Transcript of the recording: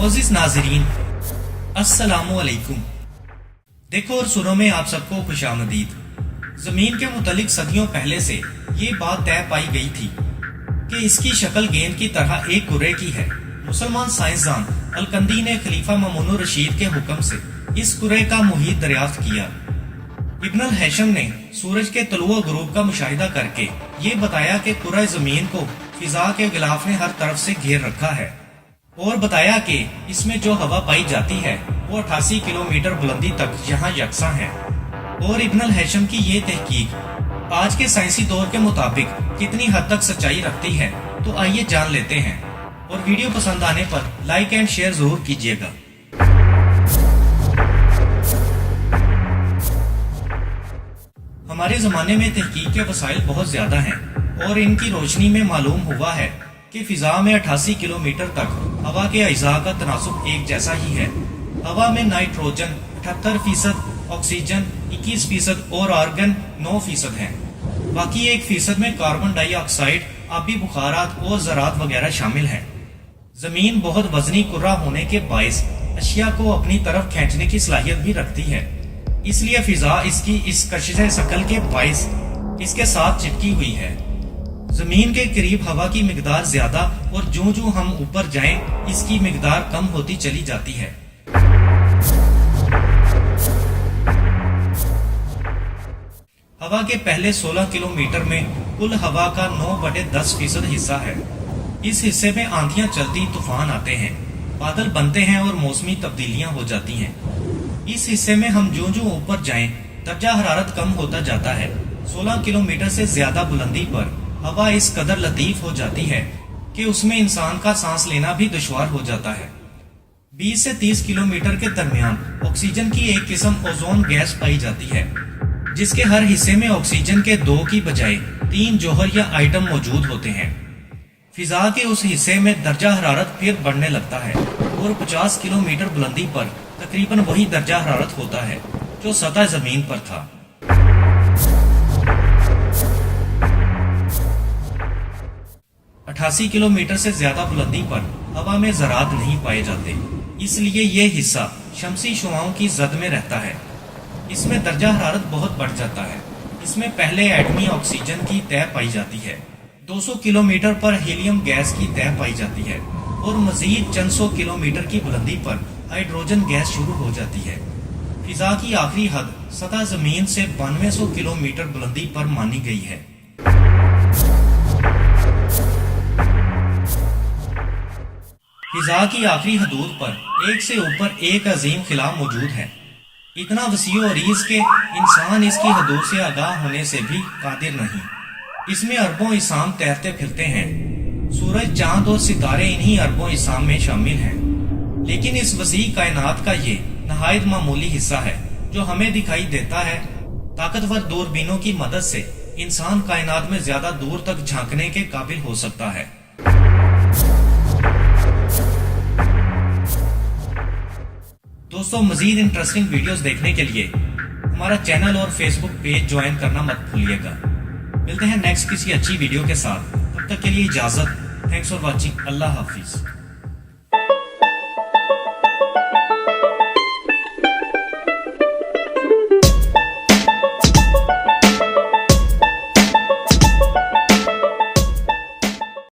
मोअज़्ज़िज़ नाज़रीन, अस्सलामु अलैकुम। देखो और सुनो में आप सबको खुशामदीद। जमीन के मुतालिक सदियों पहले से ये बात तय पाई गई थी कि इसकी शक्ल गेंद की तरह एक कुर्रे की है। मुसलमान साइंसदान अलकंदी ने खलीफा मामूनुर रशीद के हुक्म से इस कुर्रे का मुहीत दरियाफ्त किया। इब्न अल हैशम ने सूरज के तलुओ गुरूब का मुशाहिदा करके ये बताया कि कुर्रा जमीन को फिजा के गिलाफ ने हर तरफ से घेर रखा है और बताया कि इसमें जो हवा पाई जाती है वो 88 किलोमीटर बुलंदी तक यहाँ यकसा है। और इब्न अल हैशम की ये तहकीक आज के साइंसी दौर के मुताबिक कितनी हद तक सच्चाई रखती है, तो आइए जान लेते हैं। और वीडियो पसंद आने पर लाइक एंड शेयर जरूर कीजिएगा। हमारे जमाने में तहकीक के वसाइल बहुत ज्यादा हैं और इनकी रोशनी में मालूम हुआ है कि फिजा में 88 किलोमीटर तक हवा के अज्जा का तनासुब एक जैसा ही है। हवा में नाइट्रोजन 78%, ऑक्सीजन 21% और आर्गन 9% है। बाकी 1% में कार्बन डाइऑक्साइड, आबी बुखारात और ज़रात वगैरह शामिल हैं। जमीन बहुत वजनी कुर्रा होने के बायस अशिया को अपनी तरफ खींचने की सलाहियत भी रखती है, इसलिए फिजा इसकी इस कशिश शकल के बायस इसके साथ चिपकी हुई है। जमीन के करीब हवा की मिकदार ज्यादा और जो जो हम ऊपर जाएं इसकी मिकदार कम होती चली जाती है। हवा के पहले 16 किलोमीटर में कुल हवा का 9/10% हिस्सा है। इस हिस्से में आंधियां चलती, तूफान आते हैं, बादल बनते हैं और मौसमी तब्दीलियां हो जाती हैं। इस हिस्से में हम जो जो ऊपर जाएं दर्जा हरारत कम होता जाता है। 16 किलोमीटर से ज्यादा बुलंदी पर हवा इस कदर लतीफ हो जाती है कि उसमें इंसान का सांस लेना भी दुश्वार हो जाता है। 20 से 30 किलोमीटर के दरमियान ऑक्सीजन की एक किस्म ओजोन गैस पाई जाती है, जिसके हर हिस्से में ऑक्सीजन के 2 की बजाय 3 जौहर या आइटम मौजूद होते हैं। फिजा के उस हिस्से में दर्जा हरारत फिर बढ़ने लगता है और 50 किलोमीटर बुलंदी पर तकरीबन वही दर्जा हरारत होता है जो सतह जमीन पर था। अठासी किलोमीटर से ज्यादा बुलंदी पर हवा में ज़रात नहीं पाए जाते, इसलिए ये हिस्सा शमसी शुआओं की जद में रहता है। इसमें दर्जा हरारत बहुत बढ़ जाता है। इसमें पहले एटमी ऑक्सीजन की तह पाई जाती है, 200 किलोमीटर पर हीलियम गैस की तह पाई जाती है और मजीद चंद सौ किलोमीटर की बुलंदी पर हाइड्रोजन गैस शुरू हो जाती है। फिजा की आखिरी हद सतह जमीन से 9200 किलोमीटर बुलंदी पर मानी गई है। फिजा की आखिरी हदूद पर एक से ऊपर एक अजीम खिला मौजूद है, इतना वसीओ अरीज के इंसान इसकी हदूद से आगाह होने से भी कादिर नहीं। इसमें अरबों इसाम तैरते फिरते हैं। सूरज, चांद और सितारे इन्हीं अरबों इसाम में शामिल हैं। लेकिन इस वसी कायनात का ये नहायत मामूली हिस्सा है जो हमें दिखाई देता है। ताकतवर दूरबीनों की मदद से इंसान कायनात में ज्यादा दूर तक झांकने के काबिल हो सकता है। दोस्तों, मजीद इंटरेस्टिंग वीडियोस देखने के लिए हमारा चैनल और फेसबुक पेज ज्वाइन करना मत भूलिएगा। मिलते हैं नेक्स्ट किसी अच्छी वीडियो के साथ। तब तक के लिए इजाजत। Thanks for watching. Allah Hafiz.